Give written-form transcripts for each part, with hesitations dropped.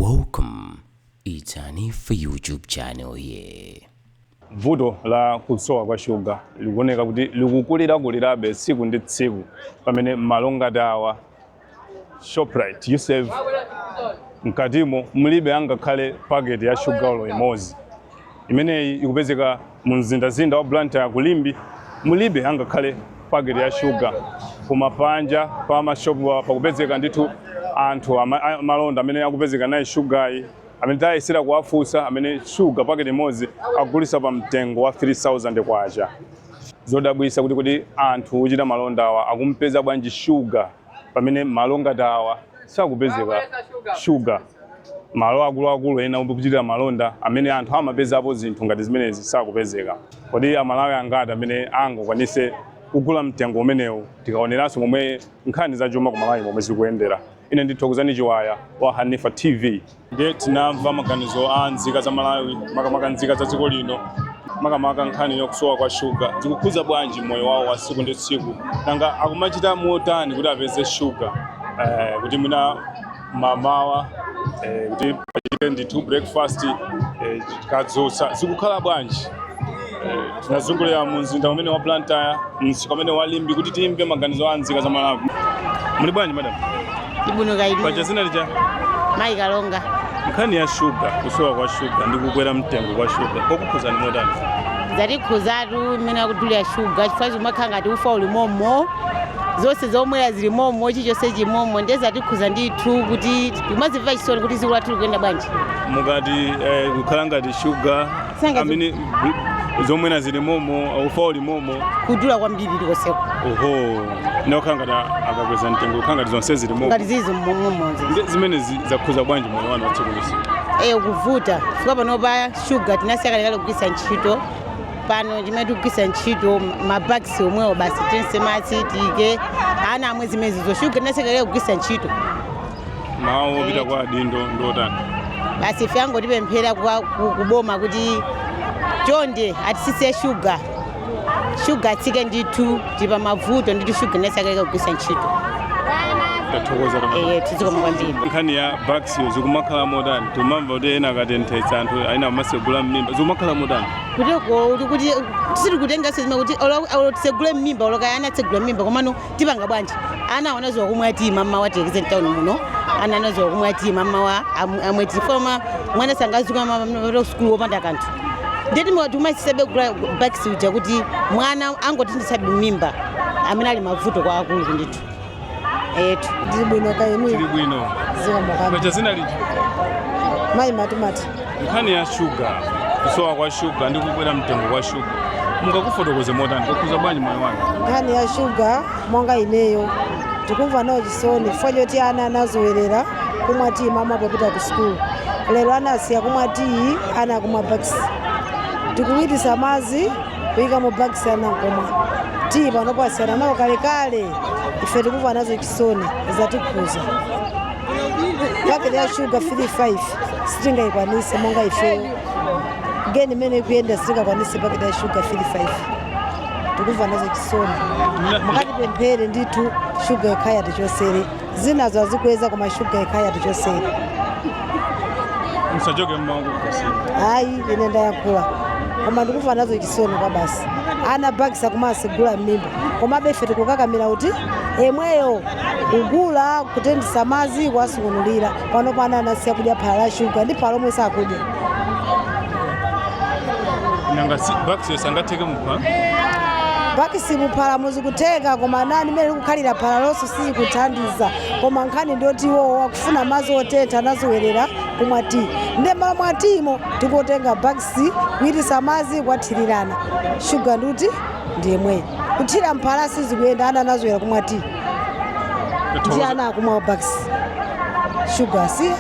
Welcome. It's a new for YouTube channel here. Vuto la kusowa kwa shuga likuoneka kuti likukulirabe tsiku ndi tsiku pamene malonga dawa Shoprite Yusef mkatimo mulibe angakhale packet ya shuga olo imodzi imeneyi ikupezeka mu mzindazinda wa Blantyre kulimbi mulibe angakhale packet ya shuga kumapanja pa mashopu pakupezeka ndithu anthu malonda amene akupezeka naye shugayi amene tayesera kuwafunsa amene shuga packet imodzi akugulisa pa mtengo wa 3000 kwacha. Zodabwisa kuti anthu ochita malonda awa akumpeza bwanji shuga pamene malonga dawa sakupezeka shuga malo akuluakulu ena kuchitira malonda amene anthu amapezapo zinthu ngati zimenezi sakupezeka. Kodi Amalawi angati amene angakwanise kugula mtengo umenewu tikaoneranso momwe nkhani za chuma kumalawi momwe zikuyendera. Ine ndithokozani Chiwaya wa Hanifa TV. Ndiye tinamva maganizo a nzika za Malawi makamaka nzika za dziko lino makamaka nkhani yokusowa kwa shuga zikukhuza bwanji moyo wawo wa tsiku ndi tsiku nanga akumachita motani kuti apeze shuga kuti mwina mamawa kuti pachite ndithu breakfast kadzosa zikukhala bwanji. Tinazungulira mu mzinda umene wa Blantyre msika umene walimbi kuti timve maganizo a nzika za Malawi. Muli bwanji madam? Ibuno gaidi. Pacha zina lija? Mai kalonga. Nkhani ya shuga kusowa kwa shuga ndi kukwera mtengo kwa shuga kokukhuza ni modani? Zari khuzatu mina kutulya shuga chifukwa umakhanga ati ufa uli momo zonse zomwe zili momo chichonse chimomo ndezati khuza ndithu kuti umazimva chisoni kuti zikula tuli kuyenda bwanji. Mukati kukhala ngati shuga amene zomwe zili momo ufa uli momo kudula kwambiri likoseko. Oho nokhala ngati akakweza mtengo kukhala ngati zonse zili momo ngati zizi momo zimene zakhuza bwanji moyo wanu wa tsiku ndi tsiku. Kuvuta chifukwa panopa shuga tinasiyakale kugwisa ntchito pano chimene tikugwisa ntchito mabagisi omwewo basi tensemasi tike ana amwe zimenezo shuga tinasiyakale kugwisa ntchito mawu opita kwa dindo ndotani basi ife angotipemphera kuboma kuti chonde atisise shuga atsike ndithu tipa mavuto ndithu shuga tinasiyakale kugwisa ntchito. Tizikoma kwambiri. Nkhani ya bags zikumakhala modani tumamva kuti ena akatenthetsa anthu aina amasegula mmimba zikumakhala modani kuti tisiri kutenga sezima kuti tisegule mmimba oloka ana tsegula mmimba komano tipanga bwanji ana anazo kumwe ati mama wa tekeze town muno ana anazo kumwe ati mama wa amweti foma mwana sangazuka mama school opanda kanthu ndeti tumasisebe kugula bags uja kuti mwana angotinditsa mmimba amene ali mavuto kwa akulu ndithu. Ndibwino kaini. Ndibwino. Zikambakamba. Pacha zina liji? Mai matumati. Nkhani ya shuga kusowa kwa shuga ndi kukwera mtengo kwa shuga mungakufotokoze modani kukhuza bwanji moyo wanu? Nkhani ya shuga monga ineyo tikumva nawo chisoni chifukwa choti ana anazowerera kumwa tii mama popita ku school lero anasiya kumwa tii ana akumwa bagisi tikuyitisa mazi kuyika mu bagisi anakomwa tii panopo asiyana nawo kalekale ife tikumva nazo chisoni zatikhuza paketi ya shuga 35 sitingayikwanise monga ife geni mene kuyenda sitingakwanise paketi ya shuga 35 tikumva nazo chisoni makati pemphere ndithu shuga ikhaya tichosere zinazo azikweza koma shuga ikhaya tichosere. Musajoke mmangu kusini. Hayi ine ndayankula koma ndikumva nazo chisoni kwa basi ana bagisa kumasegula mmimba koma befe tikukakamira kuti emweyo kugula kutendisa mazi kusungunulira pano pana anasiya kudya phala shuga ndi phala omwe sakudya. Nanga bagisi sangatheke mupha? Bagisi muphala muzikutheka koma nani mene likukhalira phala lonso sizikuthandiza koma nkhani ndoti iwowo akufuna mazi otentha anazowerera kumwa tii ndi malo mwa timo tikutenga bagisi kuyitisa mazi kwathirirana shuga nduti ndi yemweyo kuthira mphala sizikuyenda ana anazowerera kumwa tii ndi ana akumwa bagisi shuga si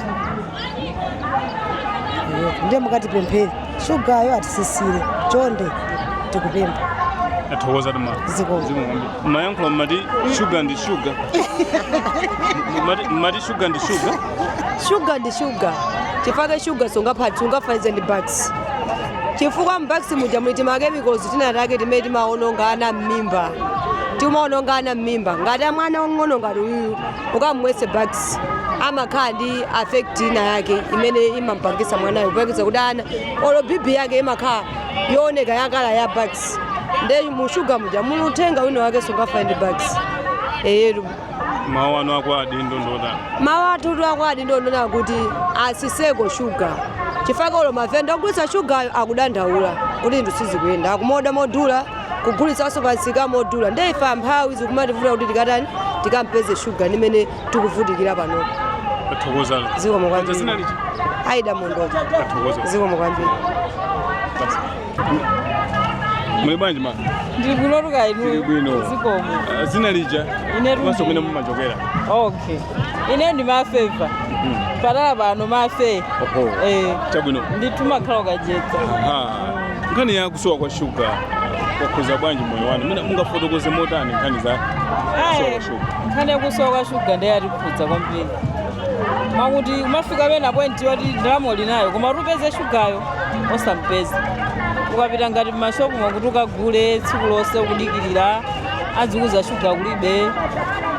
ndiye mukati pemphere shugayo atisisire chonde tikupempha. Athokoza dama. Ziko. Mayankula mati shuga ndi shuga. Mati shuga ndi shuga. Shuga ndi shuga. Chifukwa shuga sungafanize ndi bags. Chifukwa mbags muja muliti ma chemicals tinatake timene timaononga ana mmimba. timaonongana m'mimba ngati mwana wang'ono ngati uyu ukamwese bugs amakhala ndi affect ina yake imene imampangisa mwanayo kupangisa kuti ana olo bibi yake imakhala yooneka yakala ya bugs nde mushuga muja muli uthenga wina wake sungafa ndi bugs eyetu mawu anu ako adindo ndona mawu athu ako adindo ndona kuti asiseko shuga chifukwa olo mavenda ogulitsa shugayo akudandaula kuti ndithu sizikuyenda akumoda modula kugulitsanso pansika modula nde ife amphawi zikumativula kuti tikatani tikampeze shuga nimene tikuvutikira panopo zikomo kwambiri aida mondoka zikomo kwambiri muli bwanji ma ndili bwino luka inu zikomo zina lija maso mene mumachokera okay ine ndi mafeva patala pano mafe chabwino nditumakhala ukajetsa nkhani ya kusowa kwa shuga kwakhoza bwanji moyo wanu mina mungafotokoze motani nkhani za kusowa kwa shuga nkhani ya kusowa kwa shuga ndeyatikhudza kwambiri makuti umafika pena point yoti ndalamo linayo koma upeze shugayo osampeza ukapita ngati mashopu mwakuti ukagule tsiku lonse ukudikirira azikuza shuga kulibe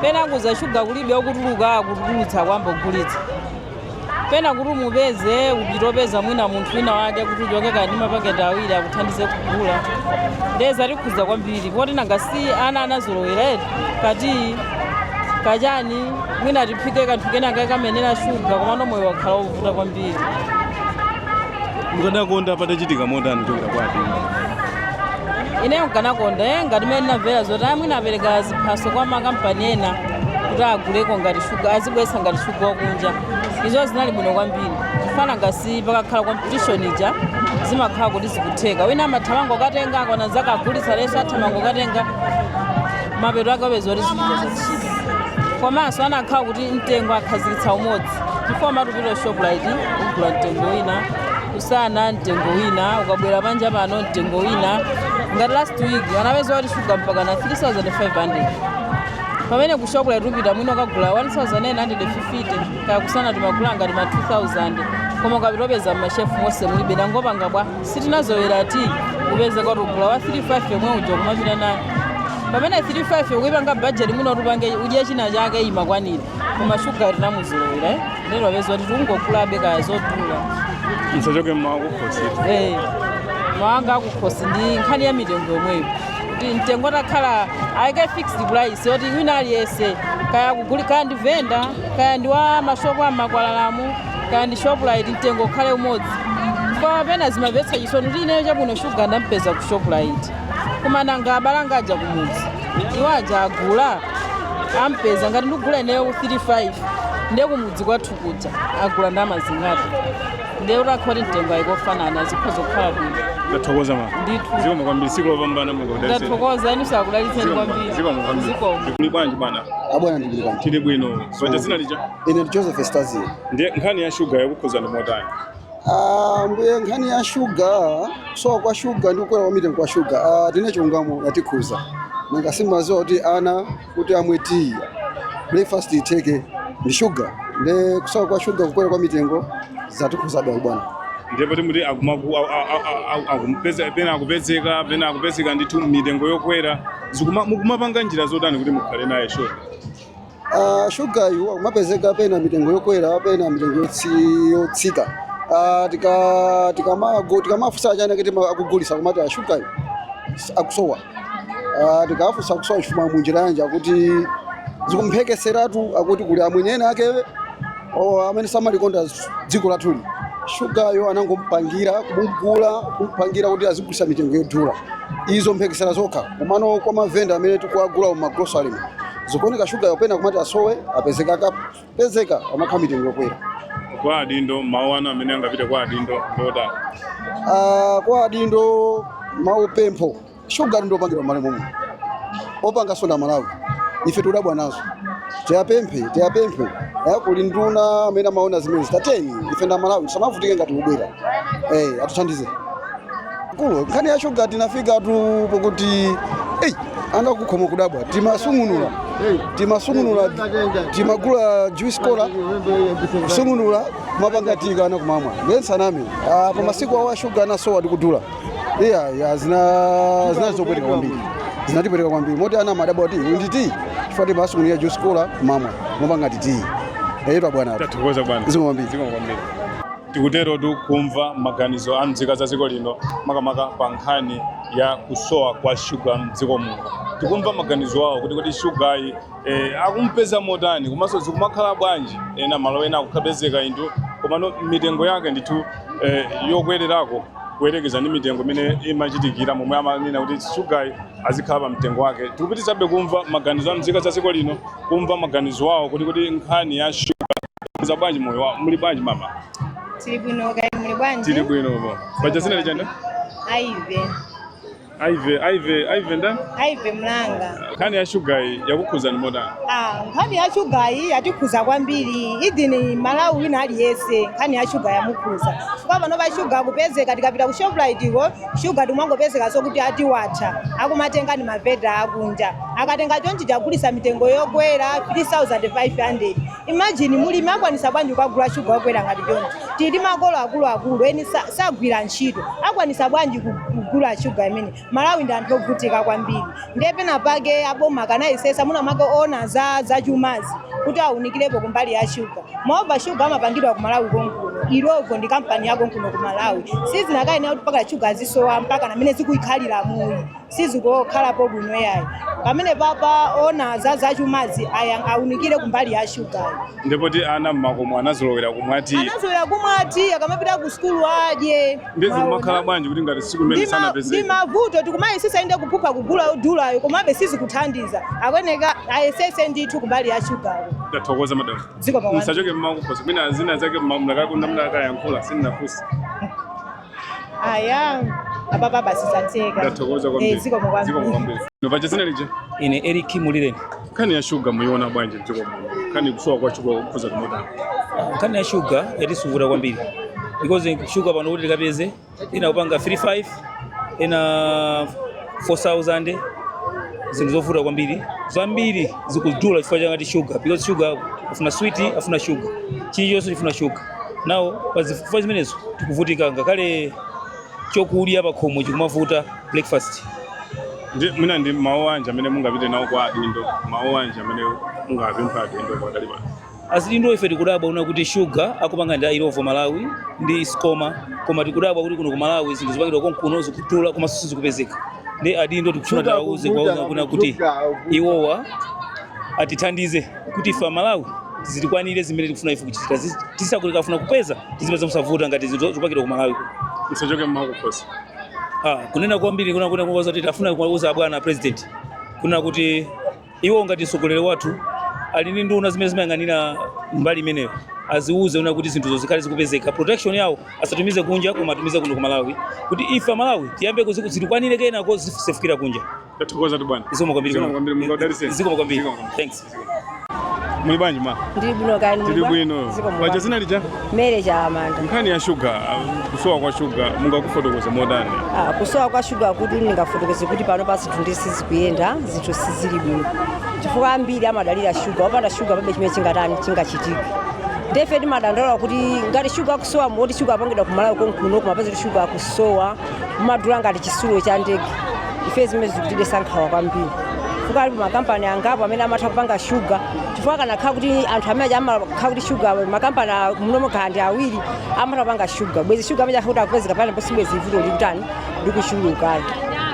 pena akuza shuga kulibe okutuluka akutulutsa kwamba kugulitsa pena kuti umupeze upitopeza mwina munthu wina wake kuti uchoke kani mapaketi awiri akuthandize kugula ndeza tikhuza kwambiri poti nangasi ana anazolowera kati kachani mwina tiphike kanthu kenaka kamenera shuga komano moyo wakhala wovuta kwambiri mukanakonda patachitika motani kuchokera kwati ineyo nkanakonda ngati mene ndinamvera zoti mwina apereka ziphaso kwa makampani ena kuti aguleko ngati shuga azibwesa ngati shuga wakunja izo zinali bwino kwambiri chifana ngasi pakakhala competition ija zimakhala kuti zikutheka wina amathamango katenga akona zaka agulitsa leso athamango katenga mapeto ake wapeza kuti zikuchita komanso anakhala kuti mtengo akhazikitsa umodzi chifukwa matupita shoplight ugula mtengo wina usana mtengo wina ukabwera panja pano mtengo wina ngati last week anapeza kuti shuga mpaka na 3500 pamene ku shoplight upita mwina ukagula 1950 kaya kusana timagula ngati ma 2000 koma ukapitopeza mmashefu mose mulibe nangopanga bwa sitinazowera ti upeze kuti ugula wa 35 yomwe uja kumapita nayo pamene 35 ukuyipanga budget mwina utupange udye china chake imakwanira koma shuga tinamuzolowera lero wapeza kuti ungogulabe kaya zodula msachoke mawakukhosi mawanga akukhosi ndi nkhani ya mitengo yomweyo kuti mtengo atakhala ayike fixed price yoti wina aliyese kaya kuguli kaya ndi venda kaya ndi wa mashopu amakwalalamu kaya ndi shoplight mtengo ukhale umodzi kwa pena zimamvetsa chisoni kuti ineyo chabwino shuga ndampeza ku shoplight koma nanga abalanga aja kumudzi iwo aja agula ampeza ngati ndikugula ineyo ku 35 ndiye kumudzi kwathu kuja agula ndamazingati ndiye utakhoti mtengo ayikofanana zikhoza kukhala bwino ndathokoza ma zikomo kwambiri siku lopambana ndathokoza inu sakudalitseni kwambiri zikomo kuli bwanji bwana abwana ndikuli bwanji tili bwino soja zina lija ine Joseph Estazi ndiye nkhani ya shuga yakukhoza ndi motani mbuye nkhani ya shuga kusowa kwa shuga ndi kukwera kwa mitengo kwa shuga tine chilungamo yatikhuza nanga simaziwa kuti ana kuti amwe tea breakfast iteke ndi shuga nde kusowa kwa shuga kukwera kwa mitengo zatikhuza bwana ndiye poti muti akumpeza pena akupezeka pena akupezeka ndithu mitengo yokwera mukumapanga njira zotani kuti mukhale naye shuga shugayu akumapezeka pena mitengo yokwera pena mitengo yotsika tikamafusa chana kuti akugulisa kumati shugayu akusowa tikafusa akusowa chifuma munjira yanja kuti zikumphekeseratu akuti kuli amwenyene ake amene samalikonda dziko lathuli shugayo anangompangira kumpangira kuti azigulisa mitengo yodula izo mphekesera zokha komano kwa mavenda amene tikuagula mu grocery zikuoneka shugayo pena kumati asowe apezeka amakhala mitengo yokwera kwa adindo mawu anu amene angapite kwa adindo ndoda kwa adindo maupempho shuga ndopangidwa male momwe opanga sonda Malawi ife tudabwa nazo tiyapemphe kuli nduna amene amaona zimene zitateni ife nda Malawi samavutike ngati kubwera atuthandize kulo nkhani ya shuga tinafika tu pokuti anga kukhoma kudabwa timasungunula timagula juice cola kusungunula mapangatika ana kumamwa ngensaname pa masiku awa shuga nasowa tikudula zina zopweteka kwambiri zinatipereka kwambiri moti ana madabwa kuti ndi tii chifukwa ti basi kuniya josikola kumamwa mopanga tii eyetwa bwana tathokoza bwana zikomo kwambiri tikutero kumva maganizo a mzika za dziko lino makamaka pa nkhani ya kusowa kwa shuga mdziko muno. Tikumva maganizo awo kuti shugayi akumpeza motani komanso zikumakhala bwanji ena malo ena akupezeka into komano mitengo yake ndithu yokwererako kuyerekeza ndi mitengo imene imachitikira momwe amanena kuti shugayi azikhala pa mtengo wake. Tikupitisabe kumva maganizo a mzika za dziko lino, kumva maganizo awo kuti nkhani ya shuga za bwanji moyo wa muli bwanji mama. Tiri bwino kaya muli bwanji? Tiri bwino bo. Paja zina lichanda? Aive nda? Aive Mlanga. Nkhani ya shugayi yakukhuza ni motani? Nkhani ya shugayi yatikhuza kwambiri. Idini Malawi wina aliyese nkhani ya shuga yamukhuza. Chifukwa pano pa shuga kupezeka tikapita ku Shoprite iko shuga timangopezeka sokuti atiwatha. Akumatenga ni maveda akunja. Akatenga chonchi chagulisa mitengo yokwera 3500. Imagine mulimi akwanisa bwanji kugula shuga yokwera ngati chonchi. Tili makolo akulu eni sagwira ntchito. Akwanisa bwanji kugula shuga imene. Malawi ndi anthu ovutika kwambiri. Ndiye pena pake aboma kana isesa muna make ona za chumazi kuti aunikirepo kumbali ya shuga. Maoba shuga amapangidwa ku Malawi konkuno. Irovo ndi kampani yako konkuno ku Malawi. Sizinakaine kuti pakala shuga azisowa mpaka na mene zikuyikhalira muyi. Sizikokhala bwino yayi. Pamene papa ona za chumazi aunikire kumbali ya shuga. Ndipo ti ana mmakomo anazolowera kumwati. Anazolowera kumwati akamapita ku skulu aje. Ndezi kumakhala bwanji kuti ngati siku imene sanapezeka. Ndi mavuto tikumayesesa inde kuphupa kugula udulayo komabe sizikuthandiza. Akweneka ayesese ndithu kumbali ya shuga. Tathokoza madam. Dziko pamwe. Musachoke mmakuphosa. Mina zina zake mnakakunda akayankhula sinafusa. Aya ababa basisatheka. Tathokoza kwambiri. Dziko kwambiri. Nopacha zina lije? Ine Eric Mulireni. Nkhani ya shuga muiona bwanji mdziko muno? Nkhani kusowa kwa shuga kuphuza kumotani? Nkhani ya shuga yatisuvula kwambiri. Because shuga pano kuti likapeze ina kupanga 35 ina 4000 zinthu zovuta kwambiri. Zambiri zikudula chifukwa changati shuga because shuga afuna sweet afuna shuga. Chilichonse chifuna shuga. Now pazifukwa zimenezo tikuvutika ngakhale chokudya pakhomo chikumavuta breakfast. Mina ndi mawu anje amene mungapite nawo kwa adindo, mawu anje amene mungapempha adindo kwa dalipa. Asidindo ife tikudabwa una kuti shuga akupanga ndi Irovo Malawi ndi Skoma koma tikudabwa kuti kuno ku Malawi zinthu zipangidwa konkuno zikutula koma sizikupezeka. Ndi adindo tikufuna tawuze kwauna kuti iwowa atithandize kuti ife Malawi zitikwanire zimene tikufuna ife kuchita. Tisakuleka funa kupeza tizipeza musavuta ngati zinthu zopangidwa ku Malawi. Musachoke mmakuphosa. Kunena kwambiri kuna kuwaza kuti tafuna kuwauza bwana president. Kuna kuti iwo ngati mtsogoleri wathu ali ndi nduna zimene zimayang'anira mbali imeneyo. Aziuze una kuti zinthu zozikhala zikupezeka. Protection yawo asatumize kunja koma atumize kuno ku Malawi. Kuti ife Malawi tiyambe kuzitikwanire kena ko zifikira kunja. Tathokoza tu bwana. Zikomo kwambiri. Zikomo kwambiri. Thanks. Muli bwanji ma? Ndili bwino kani muli bwino. Paja zina lija? Mere cha Amanda. Nkhani ya shuga, kusowa kwa shuga mungakufotokoze modani? Kusowa kwa shuga kuti ndingafotokoze kuti pano pa zinthu sizikuyenda, zinthu sizili bwino. Chifukwa ambiri amadalira shuga, wapanda shuga pabe chimene chingachitika. Ndefe timadandaula kuti ngati shuga kusowa moti shuga apangidwa ku Malawi konkuno koma pezi shuga kusowa mumadula ngati chisulo cha ndege. Ife zimene zikutidesa nkhawa kwambiri. Chifukwa alipo makampani angapo amene amatha kupanga shuga. Chifukwa kanakhala kuti anthu amene amakhala kuti shuga makampani munomo kandi awiri amatha kupanga shuga. Bwezi shuga amene akuti akupezeka pale ndipo sibwezi ivuto likutani likuchuluka.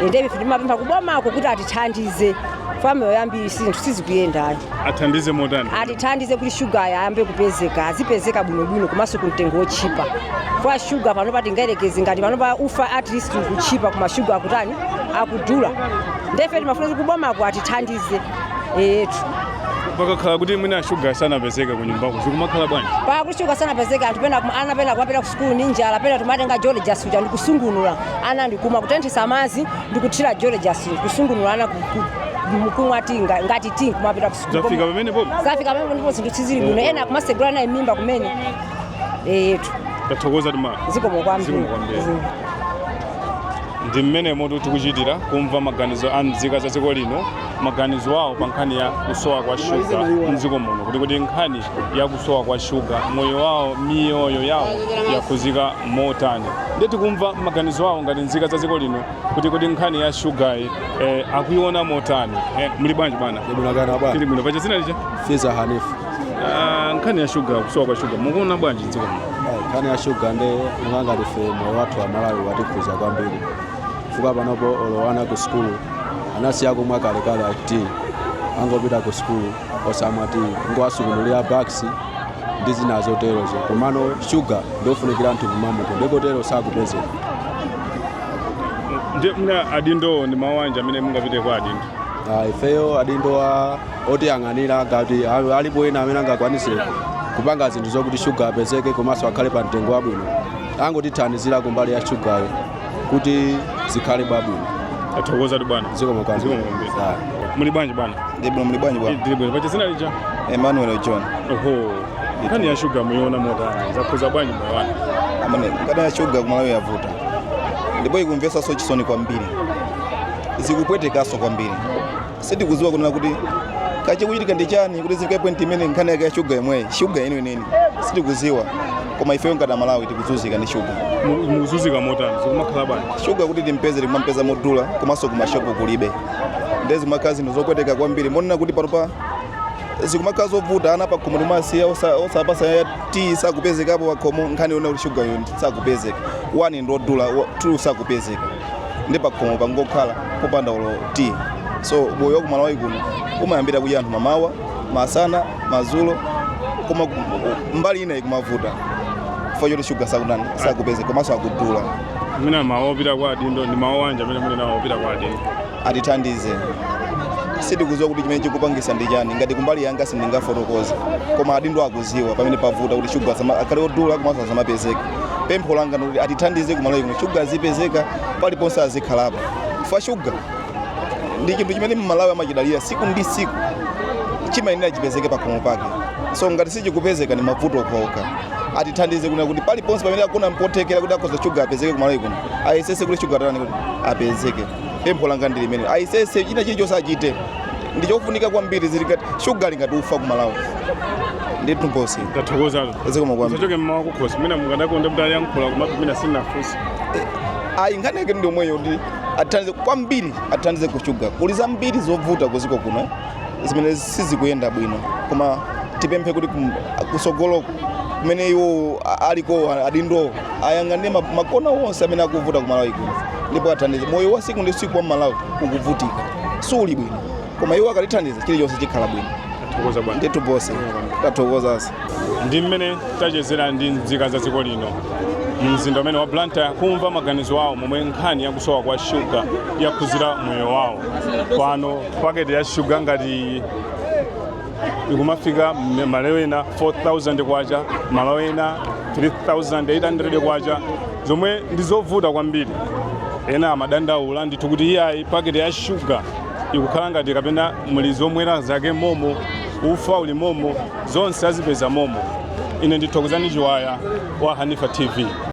Ndefe timapempha kubomako kuti atithandize. Family yambiri sinthu sizikuyenda. Athandize modani? Atithandize kuti shuga ayambe kupezeka, azipezeka bwinobwino komanso ku mtengo ochipa. Kwa shuga pano pati ngayerekezi ngati pano pa ufa at least kuchipa kuma shuga akutani akudula. Ndefe timafuna kubomako atithandize. Pakakhala kuti mwina shuga sanapezeka ku nyumbako zikumakhala bwanji? Kuti shuga sanapezeka anthu anapena kupita ku skulu ninjala pena tumatenga jole-jasi kuti kusungunulira ana ndikuma kutenthesa madzi ndikuthira jole-jasi kusungunulira ana mukumwa ngati kumapita ku skulu. Zafika pamene popo? Zafika pamene ndipo zinthu sizili bwino ena kumasegula nayo mimba kumene. Tathokoza tuma. Zikomo kwambiri. Ndi mmene moto tikuchitira kumva maganizo a mzika za dziko lino maganizo awo pa nkhani ya kusowa kwa shuga mdziko muno kuti nkhani ya kusowa kwa shuga moyo wawo miyoyo yawo yakuzika motani. Ndeti kumva maganizo awo ngati nzika za dziko lino kuti nkhani ya shugayi akuiona motani. Muli bwanji bwana? Tili bwino. Pacha zina licha? Fiza Hanifu. Nkhani ya shuga, kusowa kwa shuga mukuona bwanji dziko muno? Nkhani ya shuga nde munganga life moyo wathu wa Malawi watikhuza kwambiri. Fuka panopo olowana ku skulu anasiya kumwa kalekale ati angopita ku skulu osamwa ti ngowasungunulira baksi ndi zina zoterozo komano shuga ndofunikira anthu kumamuko ndekotero sakupezeka. Mna adindo ndi mawanja amene mungapite kwa adindo? Ifeyo adindo otiyang'anira ngati alipo ena amene angakwanise kupanga zinthu zokuti shuga apezeke komanso akhale pa mtengo wabwino angotithandizira kumbali ya shugayo kuti zikhale bwabwino. Athokoza bwana. Ziko mukwanza. Muli bwanji bwana? Ndibwino. Muli bwanji bwana? Ndibwino. Pacha zina licha? Emmanuel John. Oho. Nkhani ya shuga muiona motani zakhuza bwanji bwana? Amene nkhani ya shuga ku Malawi yavuta. Ndipo ikumvesa so chisoni kwambiri. Zikupwetekaso kwambiri. Sitikuziwa kunena kuti kachikuchitika ndi chani kuti zifike point imene nkhani ya shuga imwe shuga yeniyeni sitikuziwa. Koma ifeyo ngati Malawi tikuzunzika ndi shuga. Mukuzunzika motani zikumakhala bwanji? Shuga kuti timpeze timampeza modula komanso kumashopu kulibe. Ndezi zimakhala zinthu zopweteka kwambiri. Monena kuti panopa zikumakhala zovuta ana pa khomo timasiya osapasa ya ti sakupezekapo pa khomo nkhani yona kuti shuga yo sakupezeka. 1 ndodula 2 sakupezeka. Ndi pa khomo pangokhala popanda ulo ti. So moyo ku Malawi kuno umayambira kudya anthu mamawa, masana, mazulo koma mbali ina ikumavuta. Fanya shuga sakupezeka komanso akudula. Mina mawo pita kwa adindo ndi mawo anja amene muli nawo pita kwa adindo. Atithandize. Sitikuziwa kuti chimene chikupangisa ndi chani ngati kumbali yanga sindingafotokoza. Koma adindo akuziwa pamene pavuta kuti shuga akhale odula komanso asamapezeka. Pempho langa ndi atithandize ku Malawi kuno shuga azipezeka paliponse azikhalapo. Fa shuga ndi chinthu chimene Malawi amachidalira siku ndi siku chimayenera chipezeke pa khomo pake. So ngati sichikupezeka ni mavuto okhaokha. Atithandize kuna kuti paliponse pamene akuna mpotekera kuti akhoza shuga apezeke ku Malawi kuno. Ayesese kuti shuga atani kuti apezeke. Pempho langa ndi limene. Ayesese china chilichonse achite. Ndi chofunika kwambiri zili ngati shuga lingati ufa ku Malawi. Ndi tumposi. Tathokoza. Ezeko makwambiri. Sachoke mmawa kukhosi. Mina mukadakonda kuti ayankhula komabe mina sinafunsa. Nkhani yake ndi omweyo ndi atithandize kwambiri atithandize ku shuga. Kuli zambiri zovuta kuziko kuno. Zimene sizikuyenda bwino. Koma tipemphe kuti kusogolo kumene iwo aliko adindo ayang'ane makona wonse amene akuvuta ku Malawi kuno. Ndipo athandize moyo wa siku ndi siku wa Malawi ukuvutika. Suli bwino. Koma iwo akalithandiza chilichonse chikhala bwino. Tathokoza bwana. Nditu bosi. Tathokoza. Ndi mmene tachezera ndi nzika za dziko lino. Mzinda umene wa Blantyre kumva maganizo awo momwe nkhani ya kusowa kwa shuga yakhuzira moyo wawo. Pano paketi ya shuga ngati ikumafika malo ena 4,000 kwacha, malo ena 3,800 kwacha, zomwe ndizovuta kwambiri. Ena amadandaula ndithu kuti iyayi paketi ya shuga ikukhala ngati kapena muli zomwera zake momo, ufa uli momo, zonse azipeza momo. Ine ndithokozani Chiwaya wa Hanifa TV.